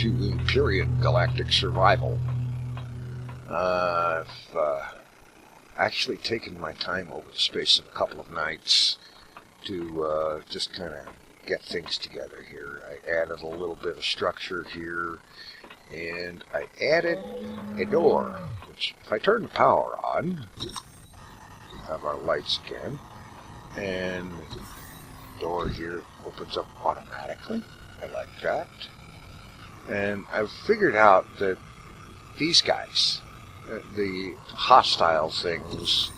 to Empyrion Galactic Survival. I've actually taken my time over the space of a couple of nights to just kind of get things together here. I added a little bit of structure here, and I added a door, which if I turn the power on, we have our lights again, and the door here opens up automatically. I like that. And I've figured out that these guys, the hostile things,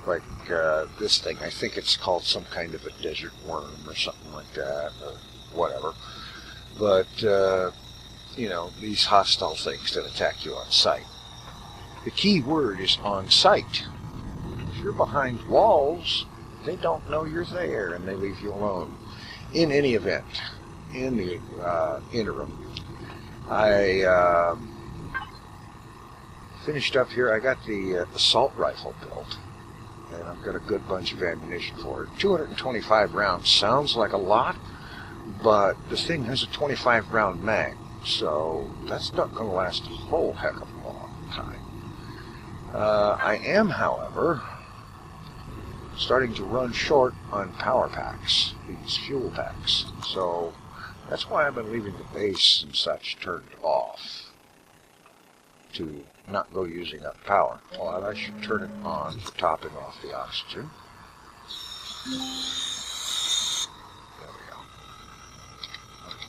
like this thing, I think it's called some kind of a desert worm or something like that, or whatever. But, you know, these hostile things that attack you on sight. The key word is on sight. If you're behind walls, they don't know you're there and they leave you alone. In any event, in the interim, I finished up here. I got the assault rifle built, and I've got a good bunch of ammunition for it. 225 rounds sounds like a lot, but the thing has a 25 round mag, so that's not going to last a whole heck of a long time. I am, however, starting to run short on power packs, these fuel packs, so that's why I've been leaving the base and such turned off, to not go using up power. Well, I should turn it on for topping off the oxygen. There we go.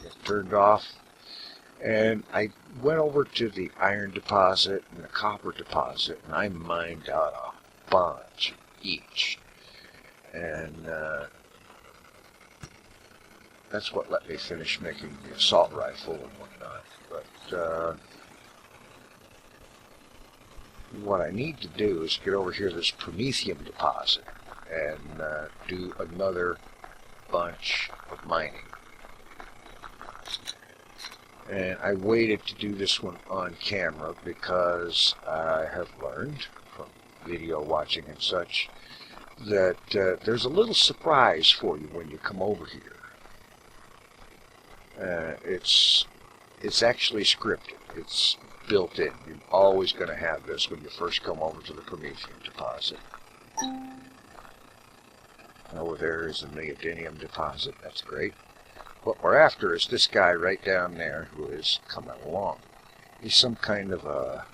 Get turned off. And I went over to the iron deposit and the copper deposit, and I mined out a bunch of each. And that's what let me finish making the assault rifle and whatnot. But what I need to do is get over here to this promethium deposit and do another bunch of mining. And I waited to do this one on camera because I have learned from video watching and such that there's a little surprise for you when you come over here. It's actually scripted. It's built in. You're always going to have this when you first come over to the promethium deposit. Over there is the neodymium deposit. That's great. What we're after is this guy right down there who is coming along. He's some kind of a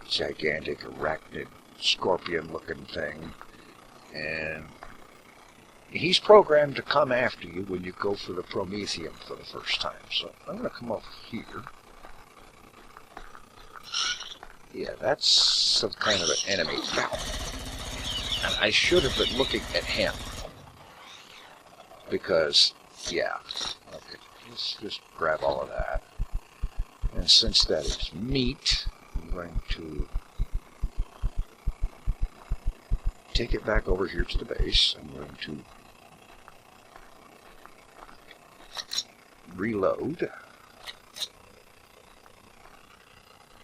gigantic arachnid scorpion-looking thing, and he's programmed to come after you when you go for the promethium for the first time. So I'm going to come over here. Yeah, that's some kind of an enemy. And I should have been looking at him. Because, yeah. Okay, let's just grab all of that. And since that is meat, I'm going to take it back over here to the base. I'm going to reload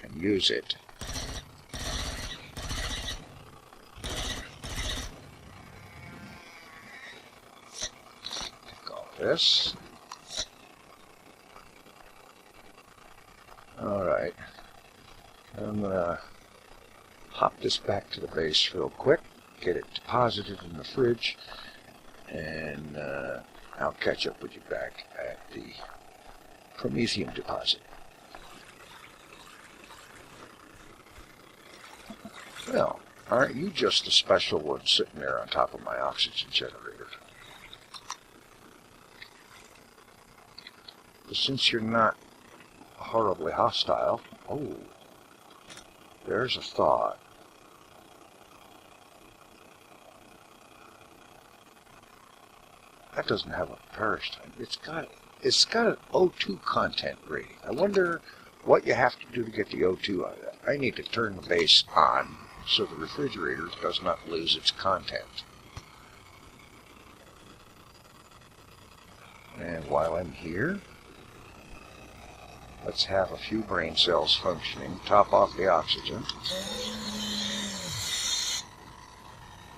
and use it. Take all this. Alright. I'm going to hop this back to the base real quick, get it deposited in the fridge, and I'll catch up with you back at the promethium deposit. Well, aren't you just the special one sitting there on top of my oxygen generator? But since you're not horribly hostile, oh, there's a thought. That doesn't have a perish time. It's got an O2 content rating. I wonder what you have to do to get the O2 out of that. I need to turn the base on so the refrigerator does not lose its content. And while I'm here, let's have a few brain cells functioning, top off the oxygen,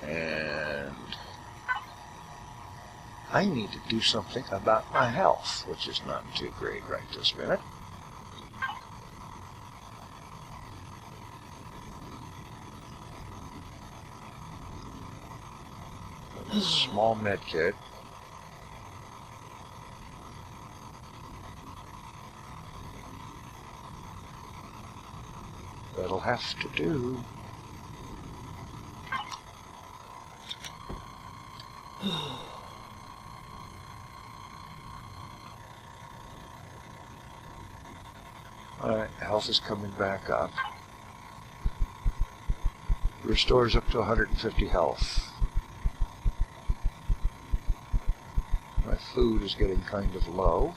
and I need to do something about my health, which is not too great right this minute. Small med kit. That'll have to do. Alright, health is coming back up. Restores up to 150 health. My food is getting kind of low.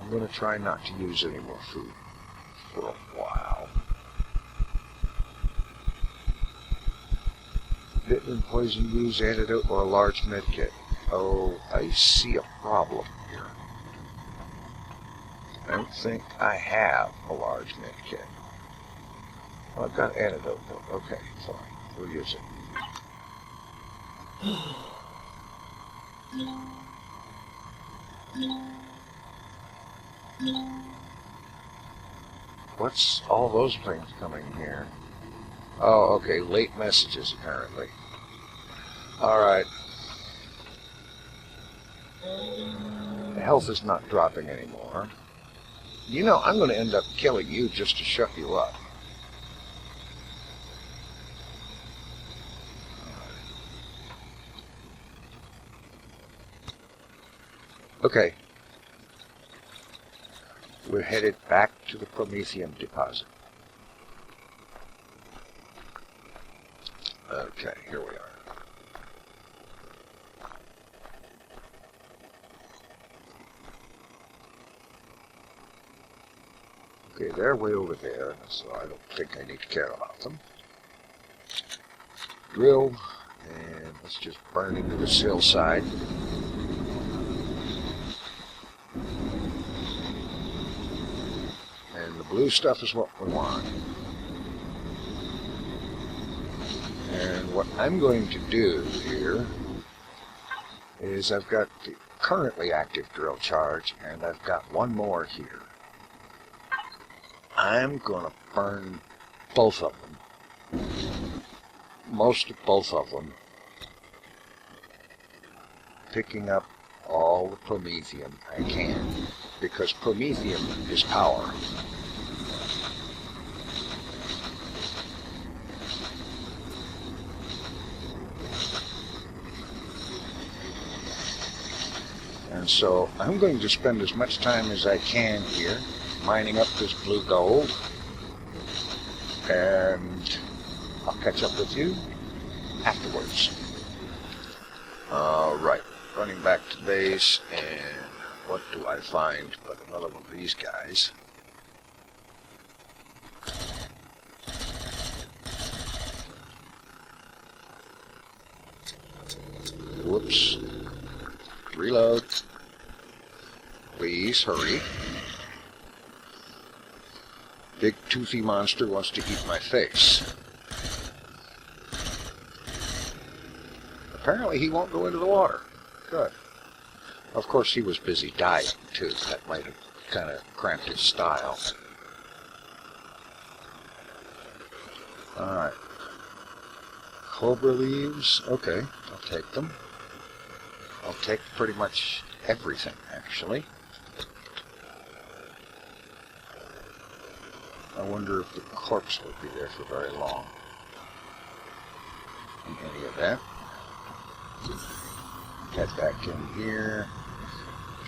I'm going to try not to use any more food for a while. Vitamin, poison, use antidote, or a large medkit. Oh, I see a problem here. I don't think I have a large medkit. Well, I've got antidote though. Okay, fine. We'll use it. What's all those things coming here? Oh, okay, late messages apparently. Alright. The health is not dropping anymore. You know, I'm going to end up killing you just to shut you up. Okay. We're headed back to the Promethium deposit. Okay, here we are. Okay, they're way over there, so I don't think I need to care about them. Drill, and let's just burn into this hillside. And the blue stuff is what we want. And what I'm going to do here is I've got the currently active drill charge, and I've got one more here. I'm going to burn both of them. Most of both of them. Picking up all the Promethium I can. Because Promethium is power. And so I'm going to spend as much time as I can here mining up this blue gold, and I'll catch up with you afterwards. Right, running back to base, and what do I find but another one of these guys. Whoops. Reload. Please hurry. Big toothy monster wants to eat my face. Apparently he won't go into the water. Good. Of course he was busy dying too. That might have kind of cramped his style. Alright. Cobra leaves. Okay, I'll take them. I'll take pretty much everything, actually. I wonder if the corpse will be there for very long. In any event, head back in here.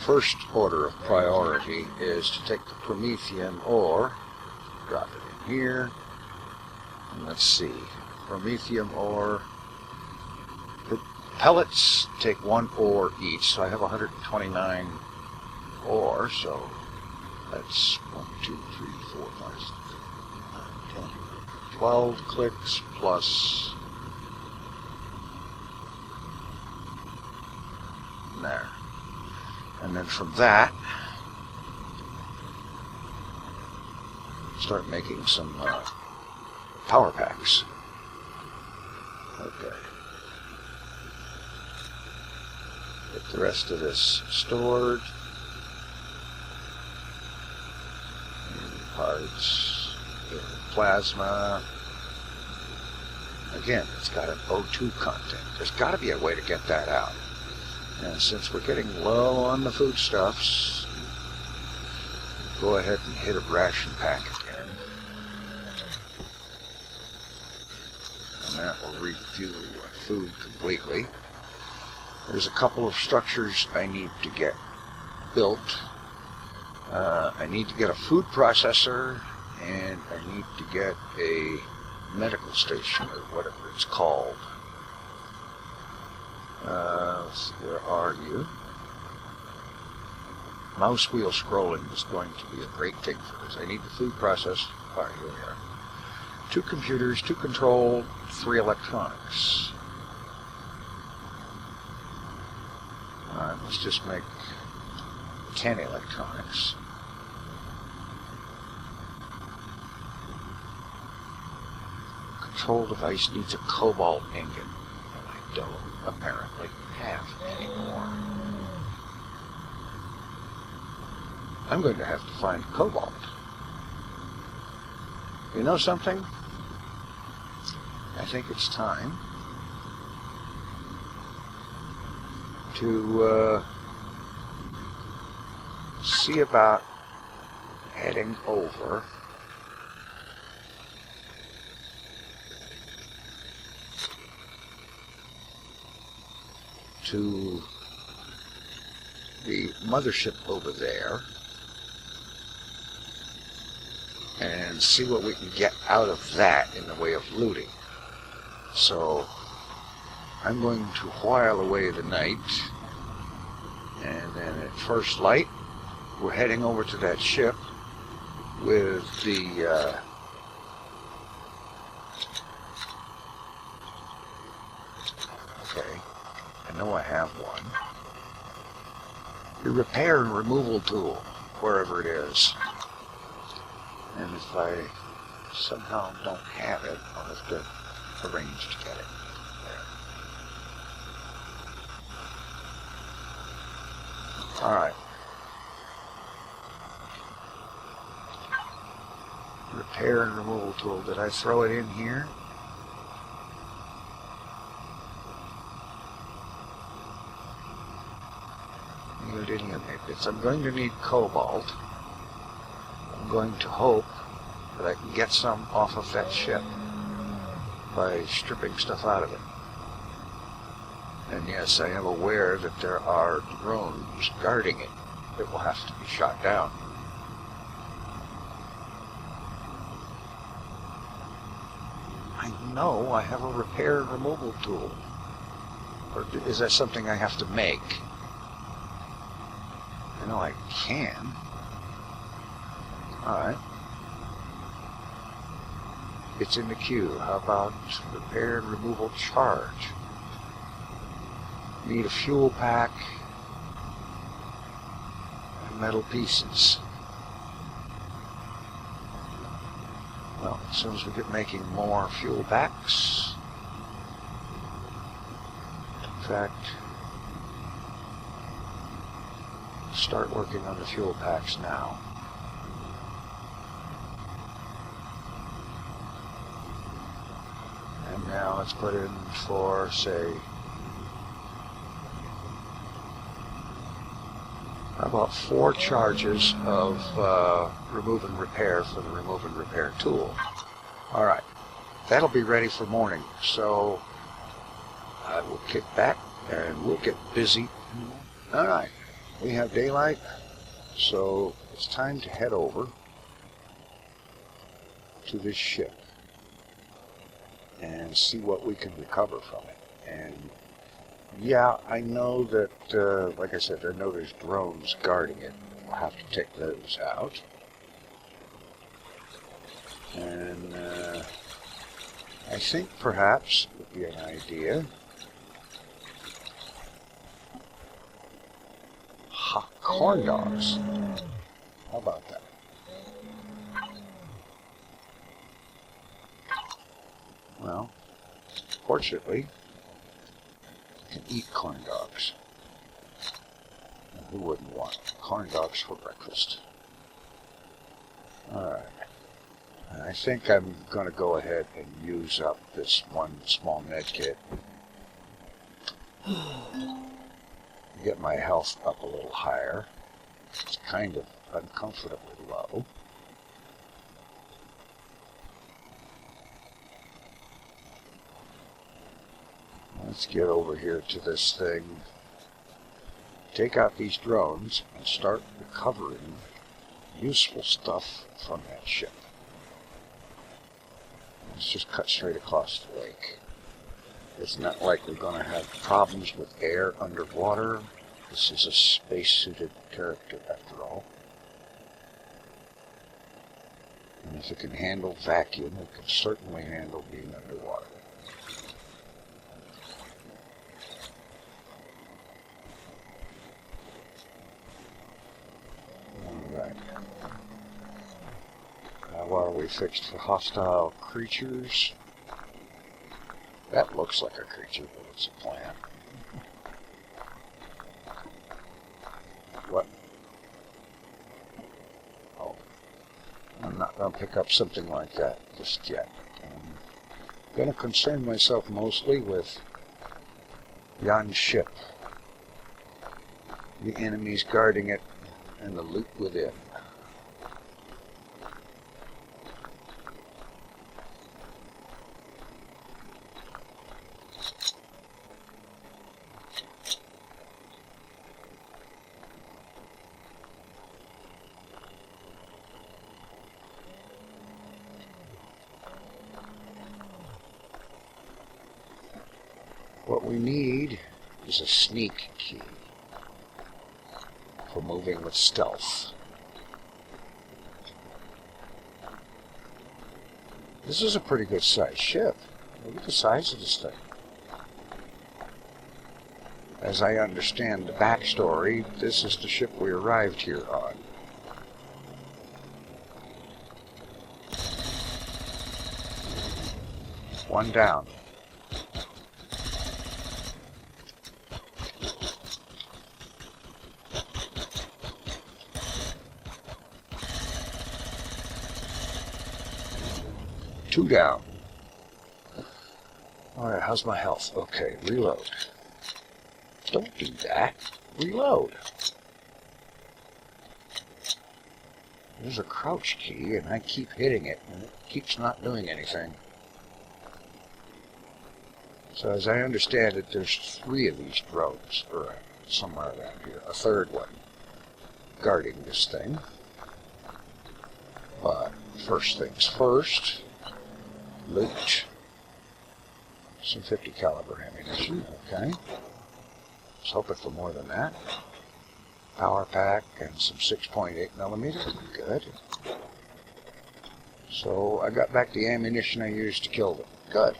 First order of priority is to take the Promethium ore, drop it in here, and let's see, Promethium ore, pellets take 1 ore each, so I have 129 ore, so that's 1, 2, 3, 4, 5, 6, 7, 8, 9, 10, 12 clicks plus there. And then from that, start making some power packs. Okay. Get the rest of this stored. Parts, plasma, Again, it's got an O2 content. There's got to be a way to get that out. And since we're getting low on the foodstuffs, go ahead and hit a ration pack again. And that will refuel our food completely. There's a couple of structures I need to get built. I need to get a food processor, and I need to get a medical station, or whatever it's called. So where are you? Mouse wheel scrolling is going to be a great thing for this. I need the food processor. All right, here we are. 2 computers, 2 control, 3 electronics. All right, let's just make 10 electronics. Control device needs a cobalt ingot, and I don't apparently have anymore. I'm going to have to find cobalt. You know something? I think it's time to see about heading over to the mothership over there and see what we can get out of that in the way of looting. So I'm going to while away the night, and then at first light we're heading over to that ship with the okay, I know I have one. The repair and removal tool, wherever it is. And if I somehow don't have it, I'll have to arrange to get it. There. Alright. Repair and removal tool. Did I throw it in here? I'm going to need cobalt. I'm going to hope that I can get some off of that ship by stripping stuff out of it. And yes, I am aware that there are drones guarding it that will have to be shot down. I know I have a repair and removal tool. Or is that something I have to make? I know I can. Alright. It's in the queue. How about repair and removal charge? Need a fuel pack and metal pieces. Well, as soon as we get making more fuel packs, in fact, start working on the fuel packs now. And now let's put in for, say, about 4 charges of remove and repair for the remove and repair tool. Alright, that'll be ready for morning, so I will kick back and we'll get busy. Alright. We have daylight, so it's time to head over to this ship and see what we can recover from it. And yeah, I know that, like I said, I know there's drones guarding it. We'll have to take those out. And I think perhaps it would be an idea. Corn dogs. How about that? Well, fortunately, you can eat corn dogs. And who wouldn't want corn dogs for breakfast? Alright. I think I'm going to go ahead and use up this one small med kit. Get my health up a little higher. It's kind of uncomfortably low. Let's get over here to this thing. Take out these drones and start recovering useful stuff from that ship. Let's just cut straight across the lake. It's not like we're going to have problems with air underwater. This is a space-suited character after all. And if it can handle vacuum, it can certainly handle being underwater. Alright. Now are we fixed for hostile creatures? That looks like a creature, but it's a plant. What? Oh. I'm not going to pick up something like that just yet. I'm going to concern myself mostly with Jan's ship, the enemies guarding it, and the loot within. What we need is a sneak key for moving with stealth. This is a pretty good sized ship. Look at the size of this thing. As I understand the backstory, this is the ship we arrived here on. One down. Two down. Alright, how's my health? Okay, reload. Don't do that. Reload. There's a crouch key, and I keep hitting it, and it keeps not doing anything. So as I understand it, there's 3 of these drones, or somewhere around here. A third one guarding this thing. But first things first. Loot. Some 50 caliber ammunition, okay. I was hoping for more than that. Power pack and some 6.8 millimeter, good. So I got back the ammunition I used to kill them, good.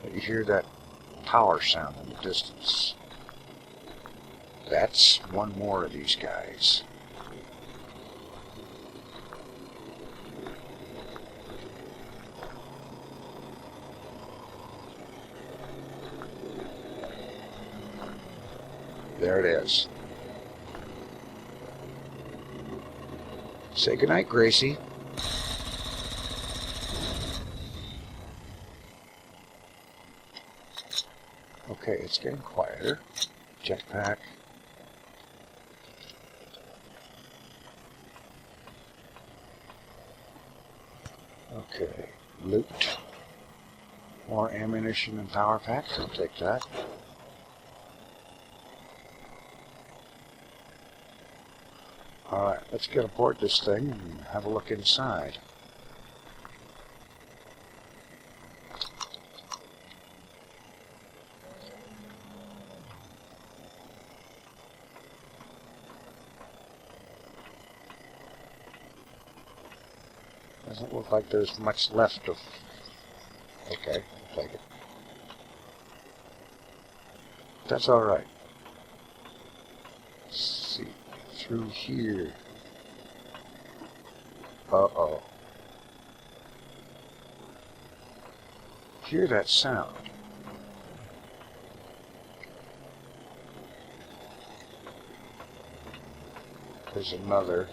But you hear that power sound in the distance. That's one more of these guys. There it is. Say goodnight, Gracie. Okay, it's getting quieter. Jetpack. Okay, loot. More ammunition and power packs. I'll take that. Alright, let's get aboard this thing and have a look inside. Doesn't look like there's much left of... Okay, I'll take it. That's alright. Let's see. Through here. Uh-oh. Hear that sound? There's another.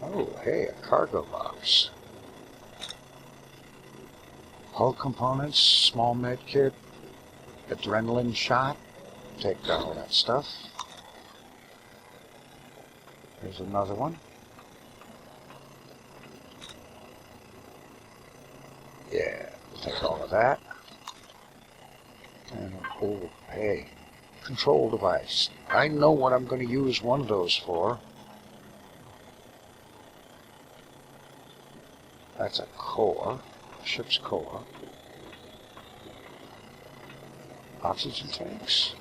Oh, hey, a cargo box. Hull components, small med kit, adrenaline shot. Take down all that stuff. There's another one. Yeah, we'll take all of that. And, oh, hey, control device. I know what I'm going to use one of those for. That's a core, ship's core. Oxygen tanks.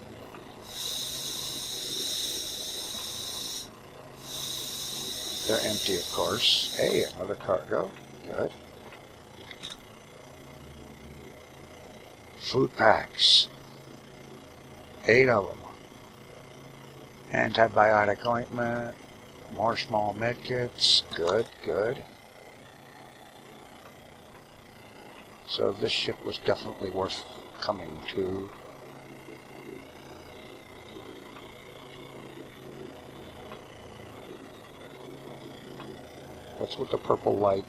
They're empty, of course. Hey, another cargo. Good. Food packs. 8 of them. Antibiotic ointment. More small medkits. Good, good. So this ship was definitely worth coming to. What's with the purple light?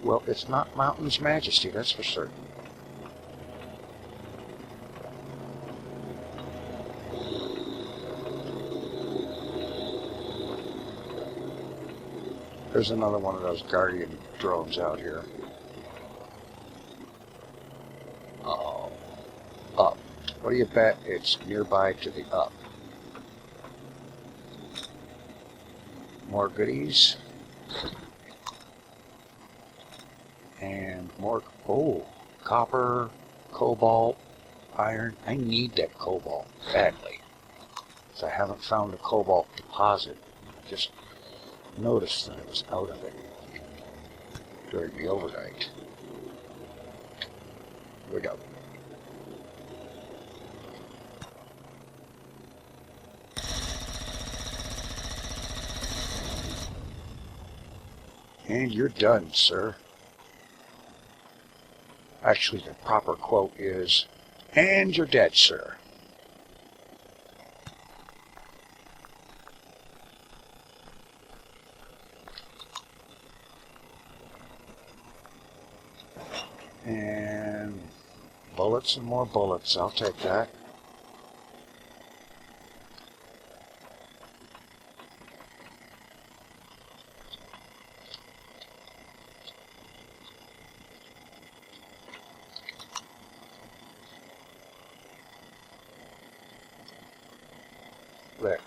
Well, it's not Mountain's Majesty, that's for certain. There's another one of those Guardian drones out here. Oh, up. What do you bet it's nearby to the up? More goodies. And more, oh, copper, cobalt, iron. I need that cobalt badly, because I haven't found a cobalt deposit. I just noticed that I was out of it during the overnight. Here we go. And you're done, sir. Actually, the proper quote is, and you're dead, sir. And bullets and more bullets. I'll take that. There.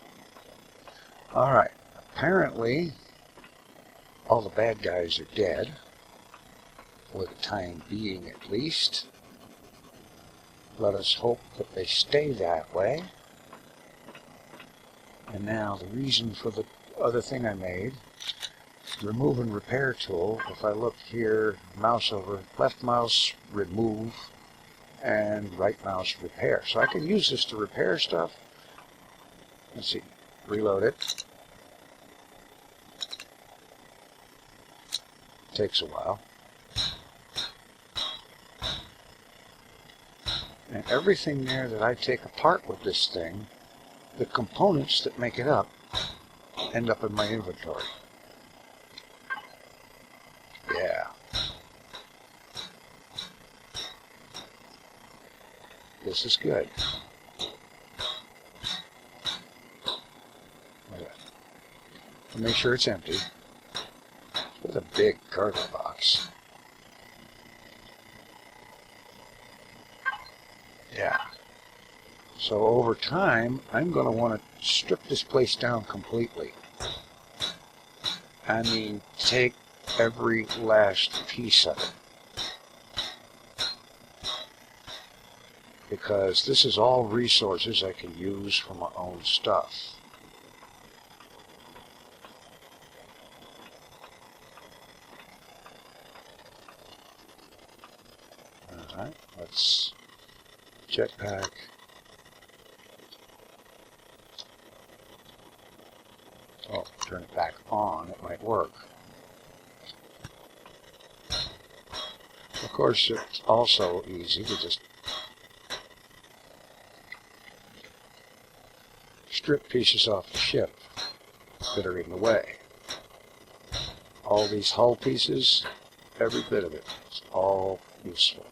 Alright. Apparently, all the bad guys are dead. For the time being, at least. Let us hope that they stay that way. And now, the reason for the other thing I made, remove and repair tool. If I look here, mouse over, left mouse, remove, and right mouse, repair. So I can use this to repair stuff. Let's see, reload it. Takes a while. And everything there that I take apart with this thing, the components that make it up, end up in my inventory. Yeah. This is good. Make sure it's empty. With a big cargo box. Yeah. So over time, I'm going to want to strip this place down completely. I mean, take every last piece of it. Because this is all resources I can use for my own stuff. Alright, let's jetpack. Oh, turn it back on, it might work. Of course, it's also easy to just strip pieces off the ship that are in the way. All these hull pieces, every bit of it, is all useful.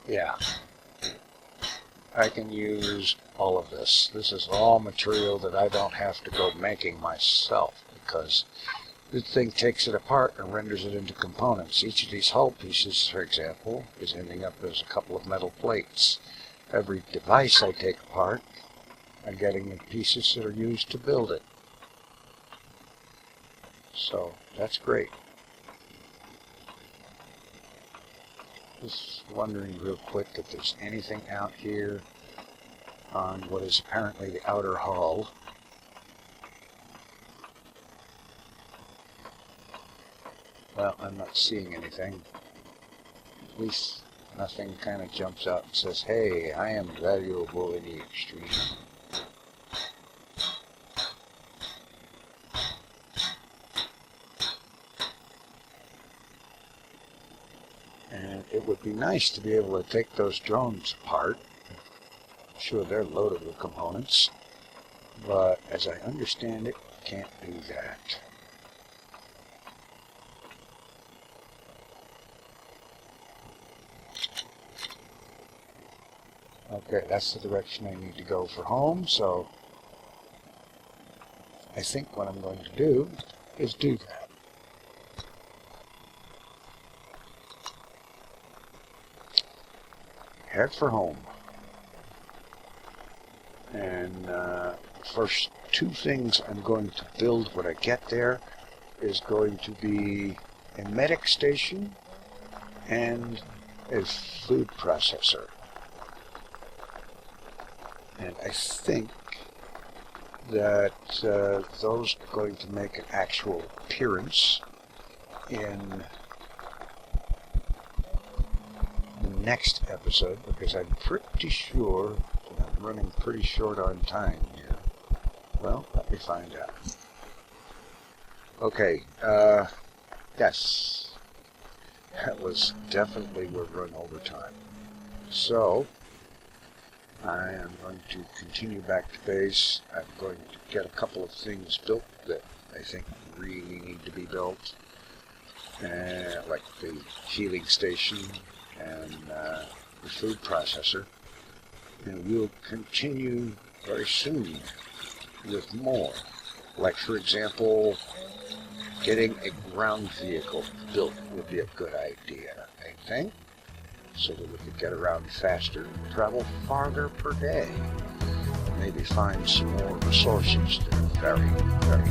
Yeah, I can use all of this. This is all material that I don't have to go making myself, because this thing takes it apart and renders it into components. Each of these hull pieces, for example, is ending up as a couple of metal plates. Every device I take apart, I'm getting the pieces that are used to build it. So that's great. Just wondering real quick if there's anything out here on what is apparently the outer hull. Well, I'm not seeing anything. At least nothing kind of jumps out and says, hey, I am valuable in the extreme. And it would be nice to be able to take those drones apart. I'm sure they're loaded with components, but as I understand it, can't do that. Okay, that's the direction I need to go for home, so I think what I'm going to do is do that. Head for home. And first two things I'm going to build when I get there is going to be a medic station and a food processor. And I think that those are going to make an actual appearance in the next episode, because I'm pretty sure that I'm running pretty short on time here. Well, let me find out. Okay, yes, that was definitely we're running over time. So I am going to continue back to base. I'm going to get a couple of things built that I think really need to be built, like the healing station and the food processor. And we'll continue very soon with more. Like, for example, getting a ground vehicle built would be a good idea, I think, so that we could get around faster and travel farther per day. And maybe find some more resources that are very, very